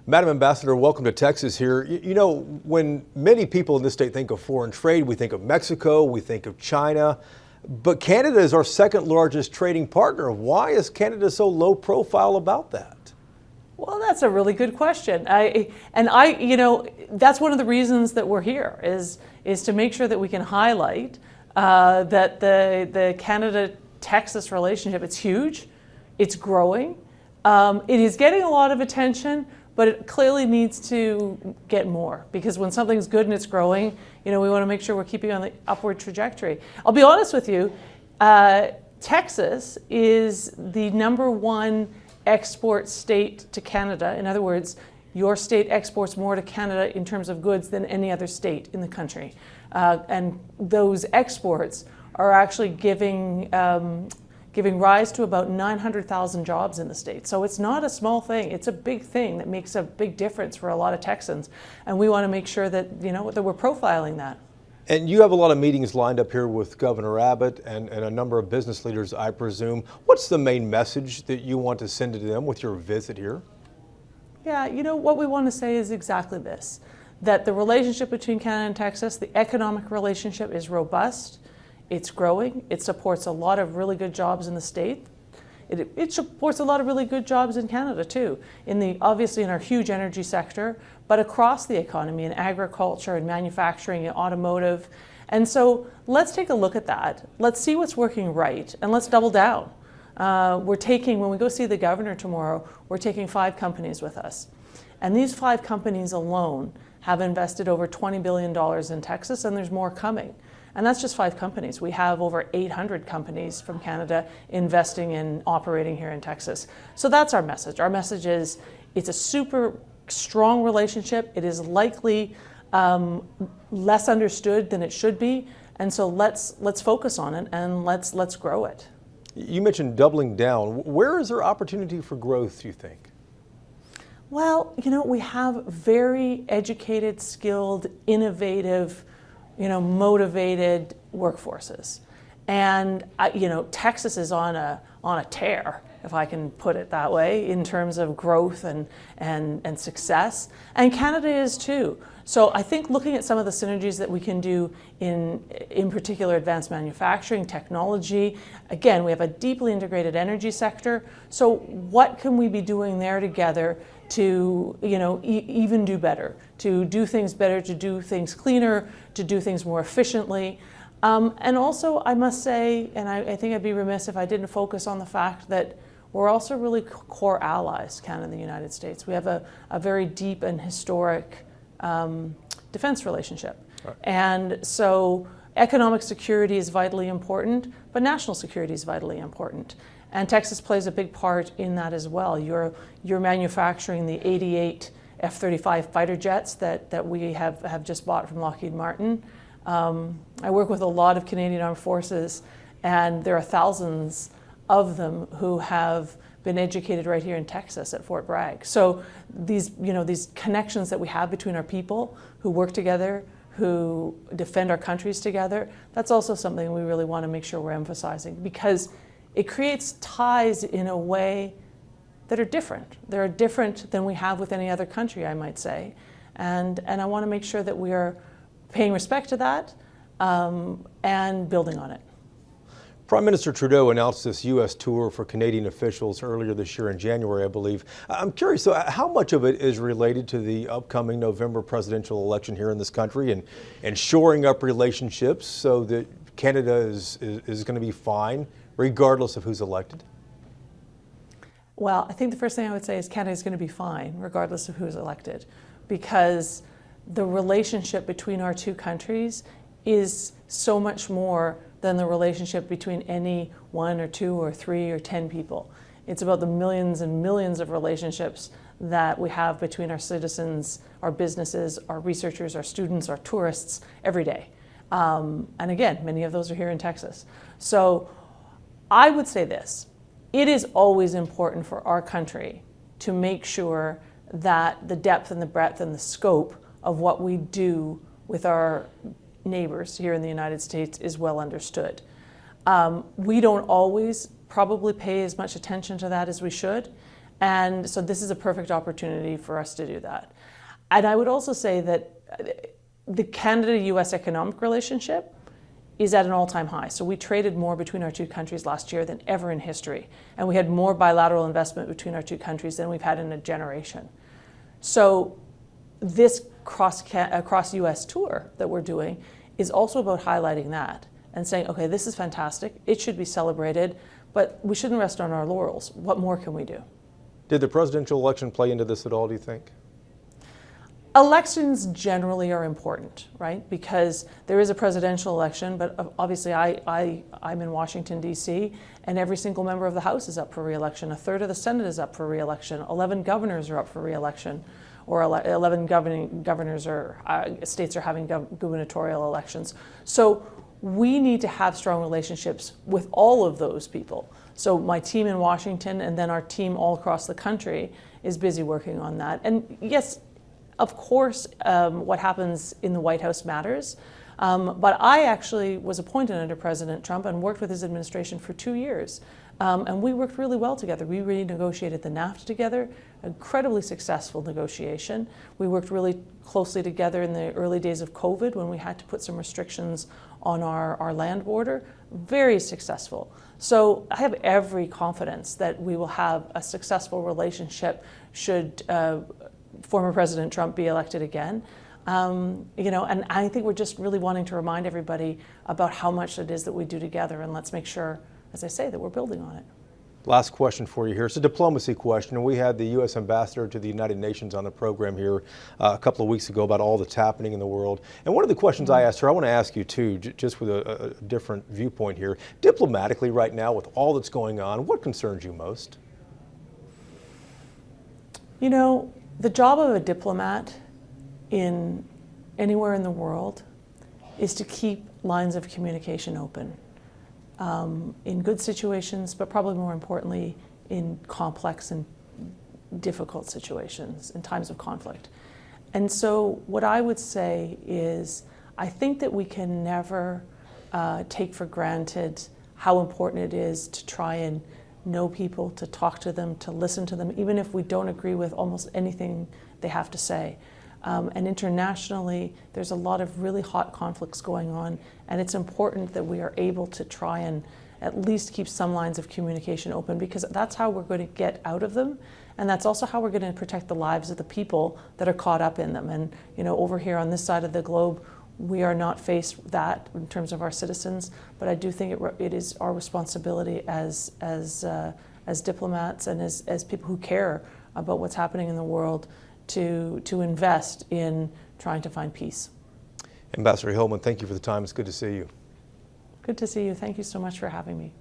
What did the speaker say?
Madam Ambassador, welcome to Texas here. You know, when many people in this state think of foreign trade, we think of Mexico, we think of China, but Canada is our second largest trading partner. Why is Canada so low profile about that? Well, that's a really good question. That's one of the reasons that we're here is to make sure that we can highlight that the Canada-Texas relationship, it's huge, it's growing, it is getting a lot of attention, but it clearly needs to get more, because when something's good and it's growing, we want to make sure we're keeping on the upward trajectory. I'll be honest with you, Texas is the #1 export state to Canada. In other words, your state exports more to Canada in terms of goods than any other state in the country. And those exports are actually giving rise to about 900,000 jobs in the state. So it's not a small thing. It's a big thing that makes a big difference for a lot of Texans. And we want to make sure that, that we're profiling that. And you have a lot of meetings lined up here with Governor Abbott and a number of business leaders, I presume. What's the main message that you want to send to them with your visit here? Yeah, what we want to say is exactly this, that the relationship between Canada and Texas, the economic relationship, is robust, it's growing, it supports a lot of really good jobs in the state. It supports a lot of really good jobs in Canada too, obviously in our huge energy sector, but across the economy in agriculture and manufacturing and automotive. And so let's take a look at that. Let's see what's working right, and let's double down. When we go see the governor tomorrow, we're taking 5 companies with us. And these 5 companies alone have invested over $20 billion in Texas, and there's more coming. And that's just 5 companies. We have over 800 companies from Canada investing and operating here in Texas. So that's our message. Our message is it's a super strong relationship. It is likely less understood than it should be. And so let's focus on it and let's grow it. You mentioned doubling down. Where is there opportunity for growth, do you think? Well, we have very educated, skilled, innovative, motivated workforces. And, Texas is on a tear, if I can put it that way, in terms of growth and success. And Canada is too. So I think looking at some of the synergies that we can do in particular advanced manufacturing, technology, again, we have a deeply integrated energy sector. So what can we be doing there together to even do better, to do things better, to do things cleaner, to do things more efficiently. And also, I must say, and I think I'd be remiss if I didn't focus on the fact that we're also really core allies, Canada and the United States. We have a very deep and historic defense relationship. Right. And so economic security is vitally important, but national security is vitally important. And Texas plays a big part in that as well. You're manufacturing the 88 F-35 fighter jets that we have just bought from Lockheed Martin. I work with a lot of Canadian Armed Forces, and there are thousands of them who have been educated right here in Texas at Fort Bragg. So these connections that we have between our people who work together, who defend our countries together, that's also something we really want to make sure we're emphasizing, because it creates ties in a way that are different. They're different than we have with any other country, I might say. And I want to make sure that we are paying respect to that and building on it. Prime Minister Trudeau announced this U.S. tour for Canadian officials earlier this year in January, I believe. I'm curious, so how much of it is related to the upcoming November presidential election here in this country and shoring up relationships so that Canada is going to be fine regardless of who's elected? Well, I think the first thing I would say is Canada is going to be fine regardless of who's elected, because the relationship between our two countries is so much more than the relationship between any 1 or 2 or 3 or 10 people. It's about the millions and millions of relationships that we have between our citizens, our businesses, our researchers, our students, our tourists every day. And again, many of those are here in Texas. So I would say this: it is always important for our country to make sure that the depth and the breadth and the scope of what we do with our neighbors here in the United States is well understood. We don't always probably pay as much attention to that as we should. And so this is a perfect opportunity for us to do that. And I would also say that the Canada-US economic relationship is at an all-time high. So we traded more between our two countries last year than ever in history. And we had more bilateral investment between our two countries than we've had in a generation. So this cross US tour that we're doing is also about highlighting that and saying, okay, this is fantastic, it should be celebrated, but we shouldn't rest on our laurels. What more can we do? Did the presidential election play into this at all, do you think? Elections generally are important, right? Because there is a presidential election, but obviously I'm in Washington, D.C., and every single member of the House is up for re-election. A third of the Senate is up for re-election. 11 governors are up for re-election, or 11 governors or states are having gubernatorial elections. So we need to have strong relationships with all of those people. So my team in Washington and then our team all across the country is busy working on that. And yes, of course, what happens in the White House matters. But I actually was appointed under President Trump and worked with his administration for 2 years. And we worked really well together. We renegotiated the NAFTA together, incredibly successful negotiation. We worked really closely together in the early days of COVID when we had to put some restrictions on our land border, very successful. So I have every confidence that we will have a successful relationship should former President Trump be elected again. You know, and I think we're just really wanting to remind everybody about how much it is that we do together, and let's make sure, as I say, that we're building on it. Last question for you here. It's a diplomacy question. We had the U.S. Ambassador to the United Nations on the program here a couple of weeks ago about all that's happening in the world. And one of the questions I asked her, I want to ask you too, just with a different viewpoint here. Diplomatically right now, with all that's going on, what concerns you most? You know, the job of a diplomat anywhere in the world is to keep lines of communication open. In good situations, but probably more importantly, in complex and difficult situations, in times of conflict. And so what I would say is, I think that we can never take for granted how important it is to try and know people, to talk to them, to listen to them, even if we don't agree with almost anything they have to say. And internationally, there's a lot of really hot conflicts going on, and it's important that we are able to try and at least keep some lines of communication open, because that's how we're going to get out of them, and that's also how we're going to protect the lives of the people that are caught up in them. And you know, over here on this side of the globe, we are not faced that in terms of our citizens, but I do think it is our responsibility as diplomats and as people who care about what's happening in the world to invest in trying to find peace. Ambassador Hillman, thank you for the time. It's good to see you. Good to see you. Thank you so much for having me.